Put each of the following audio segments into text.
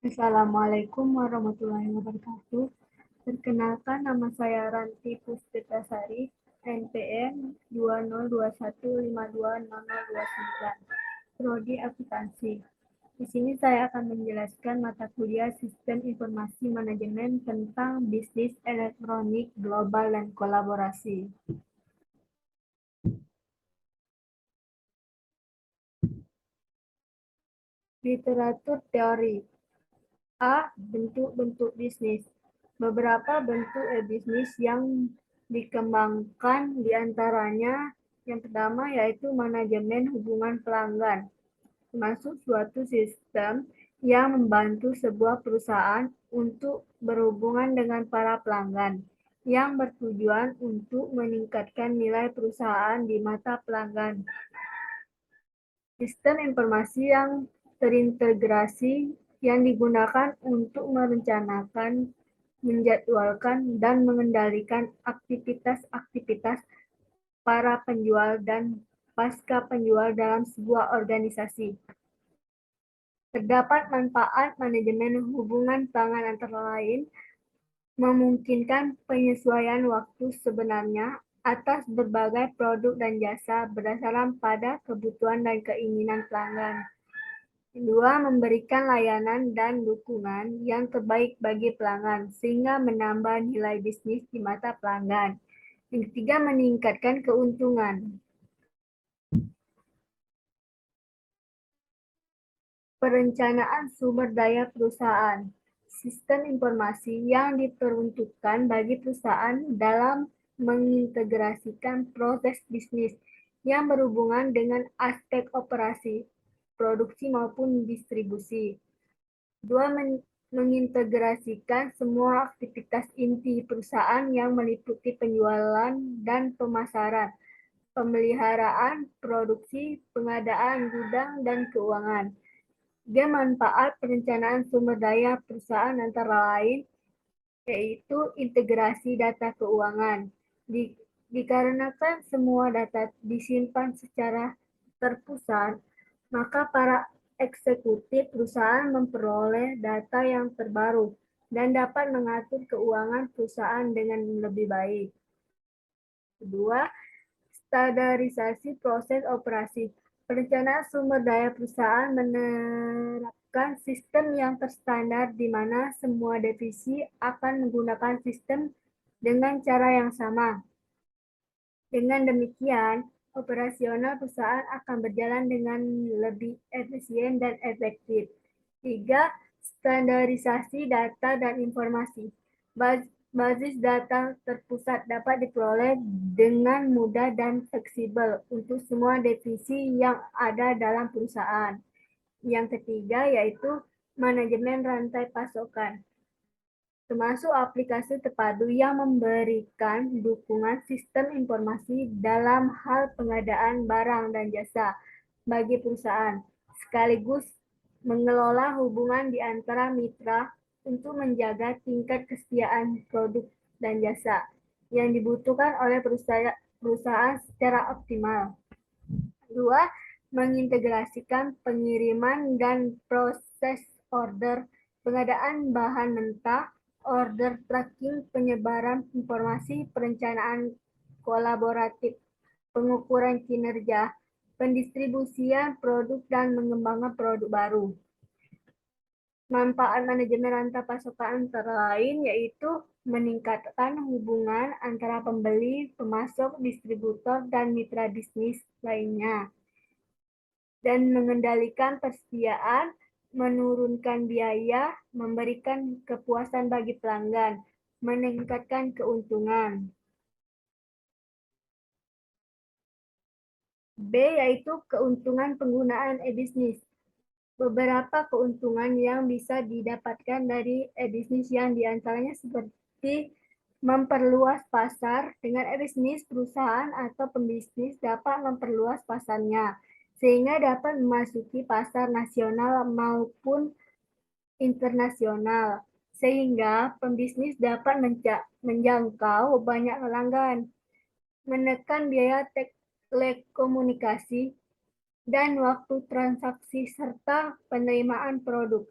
Assalamualaikum warahmatullahi wabarakatuh. Perkenalkan, nama saya Ranti Puspitasari, NPM 2021520029, Prodi Akuntansi. Di sini saya akan menjelaskan mata kuliah Sistem Informasi Manajemen tentang bisnis elektronik global dan kolaborasi. Literatur teori. A. Bentuk-bentuk bisnis. Beberapa bentuk bisnis yang dikembangkan diantaranya yang pertama yaitu manajemen hubungan pelanggan, termasuk suatu sistem yang membantu sebuah perusahaan untuk berhubungan dengan para pelanggan, yang bertujuan untuk meningkatkan nilai perusahaan di mata pelanggan. Sistem informasi yang terintegrasi yang digunakan untuk merencanakan, menjadwalkan, dan mengendalikan aktivitas-aktivitas para penjual dan pasca penjual dalam sebuah organisasi. Terdapat manfaat manajemen hubungan pelanggan antara lain memungkinkan penyesuaian waktu sebenarnya atas berbagai produk dan jasa berdasarkan pada kebutuhan dan keinginan pelanggan. Kedua, memberikan layanan dan dukungan yang terbaik bagi pelanggan sehingga menambah nilai bisnis di mata pelanggan. Yang ketiga, meningkatkan keuntungan. Perencanaan sumber daya perusahaan. Sistem informasi yang diperuntukkan bagi perusahaan dalam mengintegrasikan proses bisnis yang berhubungan dengan aspek operasi, produksi maupun distribusi. Dua, mengintegrasikan semua aktivitas inti perusahaan yang meliputi penjualan dan pemasaran, pemeliharaan, produksi, pengadaan gudang, dan keuangan. Dia manfaat perencanaan sumber daya perusahaan antara lain yaitu integrasi data keuangan. Dikarenakan semua data disimpan secara terpusat, maka para eksekutif perusahaan memperoleh data yang terbaru dan dapat mengatur keuangan perusahaan dengan lebih baik. Kedua, standarisasi proses operasi. Perencanaan sumber daya perusahaan menerapkan sistem yang terstandar di mana semua divisi akan menggunakan sistem dengan cara yang sama. Dengan demikian, operasional perusahaan akan berjalan dengan lebih efisien dan efektif. Tiga, standarisasi data dan informasi. Basis data terpusat dapat diperoleh dengan mudah dan fleksibel untuk semua divisi yang ada dalam perusahaan. Yang ketiga yaitu manajemen rantai pasokan, termasuk aplikasi terpadu yang memberikan dukungan sistem informasi dalam hal pengadaan barang dan jasa bagi perusahaan, sekaligus mengelola hubungan di antara mitra untuk menjaga tingkat kesetiaan produk dan jasa yang dibutuhkan oleh perusahaan secara optimal. Dua, mengintegrasikan pengiriman dan proses order, pengadaan bahan mentah, order tracking, penyebaran informasi, perencanaan kolaboratif, pengukuran kinerja, pendistribusian produk, dan mengembangkan produk baru. Manfaat manajemen rantai pasokan antara lain yaitu meningkatkan hubungan antara pembeli, pemasok, distributor, dan mitra bisnis lainnya, dan mengendalikan persediaan, menurunkan biaya, memberikan kepuasan bagi pelanggan, meningkatkan keuntungan. B yaitu keuntungan penggunaan e-bisnis. Beberapa keuntungan yang bisa didapatkan dari e-bisnis yang diantaranya seperti memperluas pasar. Dengan e-bisnis, perusahaan atau pembisnis dapat memperluas pasarnya, sehingga dapat memasuki pasar nasional maupun internasional, sehingga pembisnis dapat menjangkau banyak pelanggan, menekan biaya telekomunikasi dan waktu transaksi serta penerimaan produk.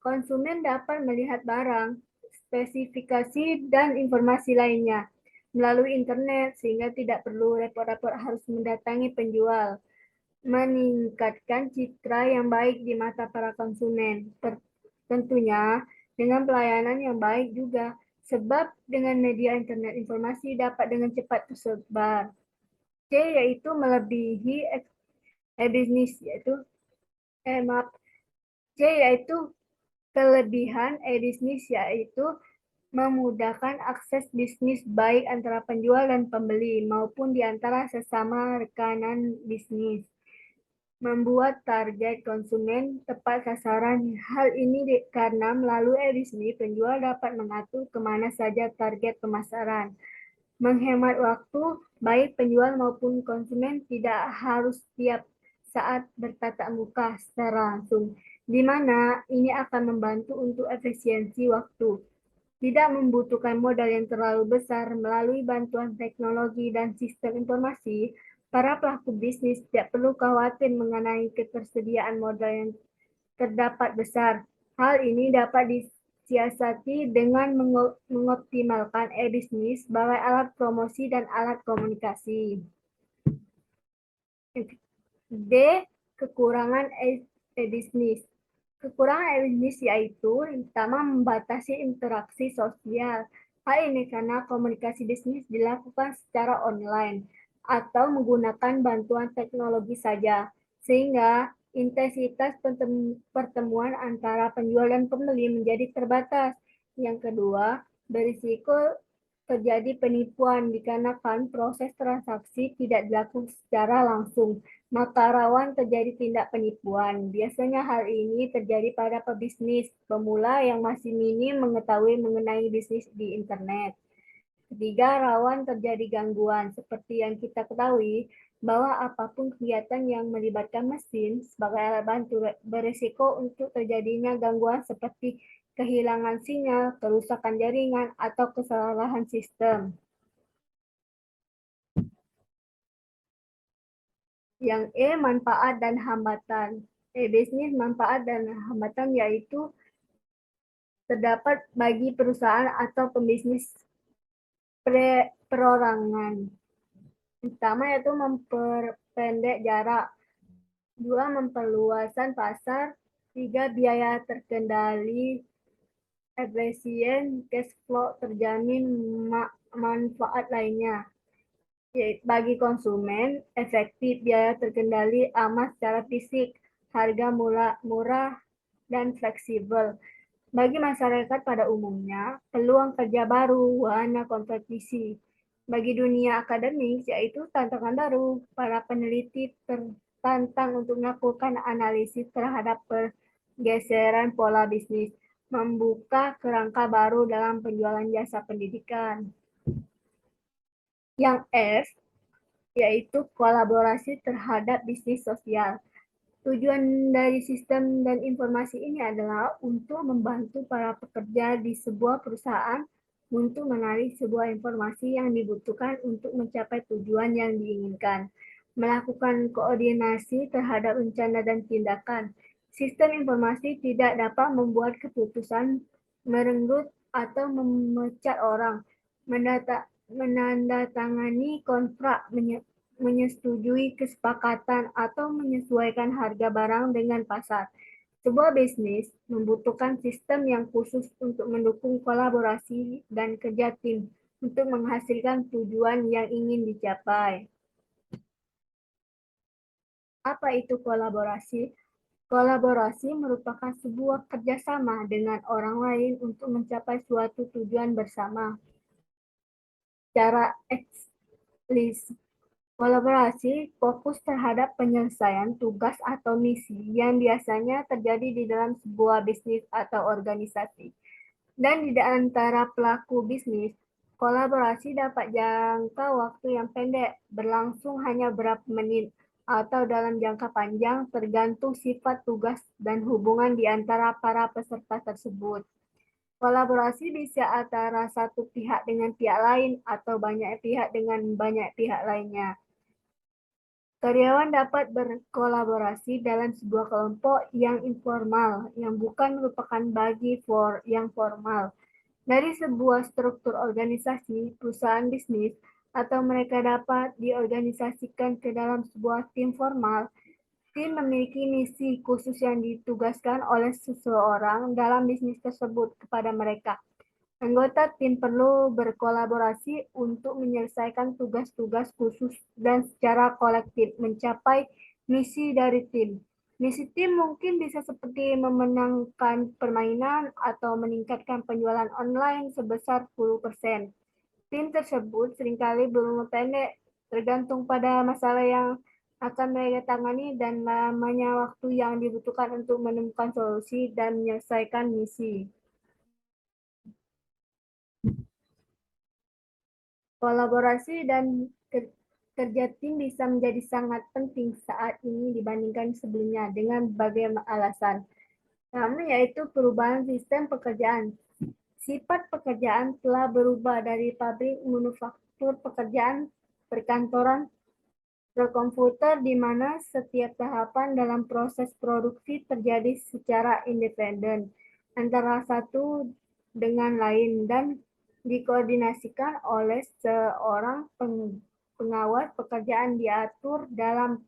Konsumen dapat melihat barang, spesifikasi, dan informasi lainnya melalui internet sehingga tidak perlu repot-repot harus mendatangi penjual, meningkatkan citra yang baik di mata para konsumen. Tentunya dengan pelayanan yang baik juga, sebab dengan media internet informasi dapat dengan cepat tersebar. C yaitu melebihi bisnis yaitu maaf C yaitu kelebihan bisnis yaitu memudahkan akses bisnis baik antara penjual dan pembeli maupun di antara sesama rekanan bisnis. Membuat target konsumen tepat sasaran. Hal ini karena melalui bisnis penjual dapat mengatur kemana saja target pemasaran. Menghemat waktu, baik penjual maupun konsumen tidak harus tiap saat bertatap muka secara langsung, di mana ini akan membantu untuk efisiensi waktu. Tidak membutuhkan modal yang terlalu besar melalui bantuan teknologi dan sistem informasi, para pelaku bisnis tidak perlu khawatir mengenai ketersediaan modal yang terdapat besar. Hal ini dapat disiasati dengan mengoptimalkan e-bisnis sebagai alat promosi dan alat komunikasi. D. Kekurangan e-bisnis. Kekurangan e-bisnis yaitu pertama membatasi interaksi sosial. Hal ini karena komunikasi bisnis dilakukan secara online atau menggunakan bantuan teknologi saja, sehingga intensitas pertemuan antara penjual dan pembeli menjadi terbatas. Yang kedua, berisiko terjadi penipuan dikarenakan proses transaksi tidak dilakukan secara langsung, maka rawan terjadi tindak penipuan. Biasanya hal ini terjadi pada pebisnis pemula yang masih minim mengetahui mengenai bisnis di internet. Ketiga, rawan terjadi gangguan. Seperti yang kita ketahui, bahwa apapun kegiatan yang melibatkan mesin sebagai alat bantu berisiko untuk terjadinya gangguan seperti kehilangan sinyal, kerusakan jaringan, atau kesalahan sistem. Yang E, manfaat dan hambatan. Bisnis manfaat dan hambatan yaitu terdapat bagi perusahaan atau pembisnis perorangan. Pertama yaitu memperpendek jarak. Dua, memperluasan pasar. Tiga, biaya terkendali. Efisien, cash flow terjamin, manfaat lainnya. Bagi konsumen, efektif, biaya terkendali, aman secara fisik, harga murah dan fleksibel. Bagi masyarakat pada umumnya, peluang kerja baru, wahana kompetisi. Bagi dunia akademik, yaitu tantangan baru, para peneliti tertantang untuk melakukan analisis terhadap pergeseran pola bisnis, membuka kerangka baru dalam penjualan jasa pendidikan. Yang F, yaitu kolaborasi terhadap bisnis sosial. Tujuan dari sistem dan informasi ini adalah untuk membantu para pekerja di sebuah perusahaan untuk menarik sebuah informasi yang dibutuhkan untuk mencapai tujuan yang diinginkan, melakukan koordinasi terhadap rencana dan tindakan. Sistem informasi tidak dapat membuat keputusan, merekrut atau memecat orang, menandatangani kontrak, menyetujui kesepakatan, atau menyesuaikan harga barang dengan pasar. Sebuah bisnis membutuhkan sistem yang khusus untuk mendukung kolaborasi dan kerja tim untuk menghasilkan tujuan yang ingin dicapai. Apa itu kolaborasi? Kolaborasi merupakan sebuah kerjasama dengan orang lain untuk mencapai suatu tujuan bersama. Secara eksplisit, kolaborasi fokus terhadap penyelesaian tugas atau misi yang biasanya terjadi di dalam sebuah bisnis atau organisasi. Dan di antara pelaku bisnis, kolaborasi dapat jangka waktu yang pendek, berlangsung hanya beberapa menit, atau dalam jangka panjang tergantung sifat tugas dan hubungan di antara para peserta tersebut. Kolaborasi bisa antara satu pihak dengan pihak lain atau banyak pihak dengan banyak pihak lainnya. Karyawan dapat berkolaborasi dalam sebuah kelompok yang informal, yang bukan merupakan yang formal. Dari sebuah struktur organisasi, perusahaan bisnis, atau mereka dapat diorganisasikan ke dalam sebuah tim formal. Tim memiliki misi khusus yang ditugaskan oleh seseorang dalam bisnis tersebut kepada mereka. Anggota tim perlu berkolaborasi untuk menyelesaikan tugas-tugas khusus dan secara kolektif mencapai misi dari tim. Misi tim mungkin bisa seperti memenangkan permainan atau meningkatkan penjualan online sebesar 10%. Tim tersebut seringkali berumur pendek, tergantung pada masalah yang akan mereka tangani dan lamanya waktu yang dibutuhkan untuk menemukan solusi dan menyelesaikan misi. Kolaborasi dan kerja tim bisa menjadi sangat penting saat ini dibandingkan sebelumnya dengan berbagai alasan. Pertama yaitu perubahan sistem pekerjaan. Sifat pekerjaan telah berubah dari pabrik manufaktur pekerjaan perkantoran ke komputer di mana setiap tahapan dalam proses produksi terjadi secara independen antara satu dengan lain dan dikoordinasikan oleh seorang pengawas pekerjaan diatur dalam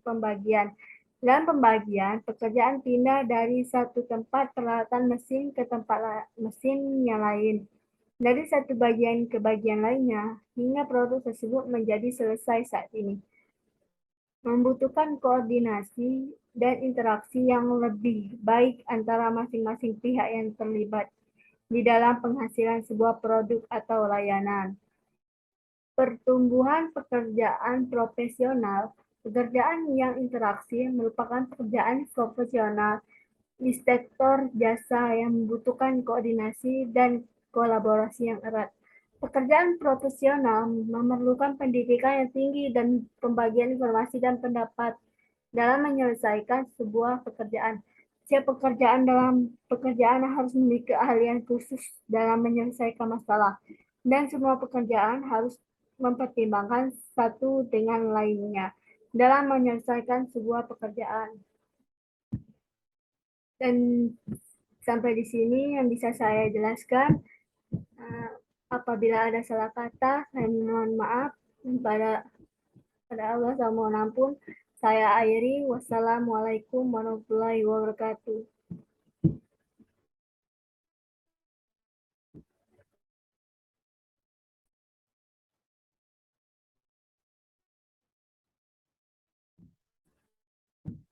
pembagian. Dalam pembagian, pekerjaan pindah dari satu tempat peralatan mesin ke tempat mesin yang lain. Dari satu bagian ke bagian lainnya, hingga produk tersebut menjadi selesai saat ini. Membutuhkan koordinasi dan interaksi yang lebih baik antara masing-masing pihak yang terlibat di dalam penghasilan sebuah produk atau layanan. Pertumbuhan pekerjaan profesional, pekerjaan yang interaksi merupakan pekerjaan profesional di sektor jasa yang membutuhkan koordinasi dan kolaborasi yang erat. Pekerjaan profesional memerlukan pendidikan yang tinggi dan pembagian informasi dan pendapat dalam menyelesaikan sebuah pekerjaan. Setiap pekerjaan dalam pekerjaan harus memiliki keahlian khusus dalam menyelesaikan masalah, dan semua pekerjaan harus mempertimbangkan satu dengan lainnya dalam menyelesaikan sebuah pekerjaan. Dan sampai di sini yang bisa saya jelaskan. Apabila ada salah kata, saya mohon maaf. Pada pada Allah saya mohon ampun. Saya akhiri. Wassalamualaikum warahmatullahi wabarakatuh.